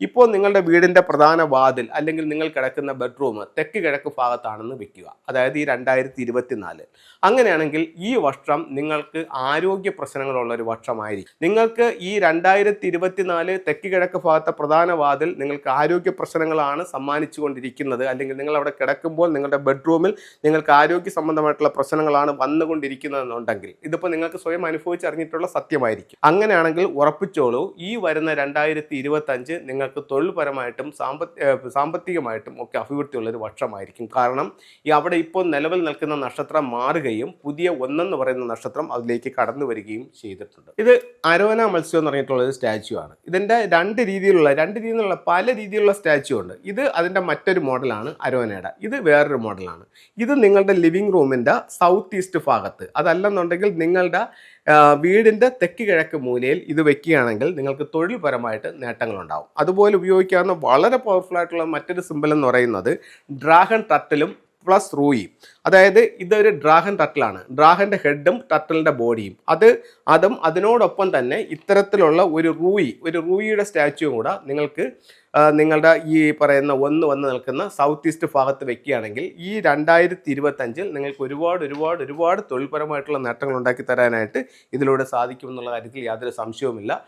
ഇപ്പോൾ നിങ്ങളുടെ വീടിൻ്റെ പ്രധാന വാതിൽ അല്ലെങ്കിൽ നിങ്ങൾ കിടക്കുന്ന ബെഡ്റൂം തെക്ക് കിഴക്ക് ഭാഗത്താണെന്ന് വെക്കുക. അതായത് ഈ 2024. അങ്ങനെയാണെങ്കിൽ ഈ വർഷം നിങ്ങൾക്ക് ആരോഗ്യ പ്രശ്നങ്ങളുള്ള ഒരു വർഷമായിരിക്കും. നിങ്ങൾക്ക് ഈ 2024 തെക്ക് കിഴക്ക് ഭാഗത്തെ പ്രധാന വാതിൽ നിങ്ങൾക്ക് ആരോഗ്യ പ്രശ്നങ്ങളാണ് സമ്മാനിച്ചു കൊണ്ടിരിക്കുന്നത്. അല്ലെങ്കിൽ നിങ്ങൾ അവിടെ കിടക്കുമ്പോൾ നിങ്ങളുടെ ബെഡ്റൂമിൽ നിങ്ങൾക്ക് ആരോഗ്യ സംബന്ധമായിട്ടുള്ള പ്രശ്നങ്ങളാണ് വന്നുകൊണ്ടിരിക്കുന്നതെന്നുണ്ടെങ്കിൽ ഇതിപ്പോൾ നിങ്ങൾക്ക് സ്വയം അനുഭവിച്ചറിഞ്ഞിട്ടുള്ള സത്യമായിരിക്കും. അങ്ങനെയാണെങ്കിൽ ഉറപ്പിച്ചോളൂ, ഈ വരുന്ന 2025 നിങ്ങൾക്ക് തൊഴിൽപരമായിട്ടും സാമ്പത്തികമായിട്ടും ഒക്കെ അഭിവൃദ്ധിയുള്ള ഒരു വർഷമായിരിക്കും. കാരണം ഈ അവിടെ ഇപ്പോൾ നിലവിൽ നിൽക്കുന്ന നക്ഷത്രം മാറുകയും പുതിയ ഒന്നെന്ന് പറയുന്ന നക്ഷത്രം അതിലേക്ക് കടന്നു വരികയും ചെയ്തിട്ടുണ്ട്. ഇത് അരോന മത്സ്യം എന്ന് പറഞ്ഞിട്ടുള്ള ഒരു സ്റ്റാച്യു ആണ്. ഇതിൻ്റെ രണ്ട് രീതിയിലുള്ള പല രീതിയിലുള്ള സ്റ്റാച്യു ഉണ്ട്. ഇത് അതിൻ്റെ മറ്റൊരു മോഡലാണ് അരോനയുടെ. ഇത് വേറൊരു മോഡലാണ്. ഇത് നിങ്ങളുടെ ലിവിംഗ് റൂമിൻ്റെ സൗത്ത് ഈസ്റ്റ് ഭാഗത്ത്, അതല്ലെന്നുണ്ടെങ്കിൽ നിങ്ങളുടെ വീടിൻ്റെ തെക്ക് കിഴക്ക് മൂലയിൽ ഇത് വെക്കുകയാണെങ്കിൽ നിങ്ങൾക്ക് തൊഴിൽപരമായിട്ട് നേട്ടങ്ങളുണ്ടാവും. അതുപോലെ ഉപയോഗിക്കാവുന്ന വളരെ പവർഫുൾ ആയിട്ടുള്ള മറ്റൊരു സിമ്പിൾ എന്ന് പറയുന്നത് ഡ്രാഗൺ ടർട്ടിലും പ്ലസ് റൂയി. അതായത് ഇതൊരു ഡ്രാഗൺ ടർട്ടിലാണ്. ഡ്രാഗൻ്റെ ഹെഡും ടർട്ടിലിൻ്റെ ബോഡിയും അതും അതിനോടൊപ്പം തന്നെ ഇത്തരത്തിലുള്ള ഒരു റൂയിയുടെ സ്റ്റാച്യുവും കൂടെ നിങ്ങൾക്ക് നിങ്ങളുടെ ഈ പറയുന്ന ഒന്ന് വന്ന് നിൽക്കുന്ന സൗത്ത് ഈസ്റ്റ് ഭാഗത്ത് വെക്കുകയാണെങ്കിൽ ഈ 2025 നിങ്ങൾക്ക് ഒരുപാട് തൊഴിൽപരമായിട്ടുള്ള നേട്ടങ്ങൾ ഉണ്ടാക്കി തരാനായിട്ട് ഇതിലൂടെ സാധിക്കുമെന്നുള്ള കാര്യത്തിൽ യാതൊരു സംശയവുമില്ല.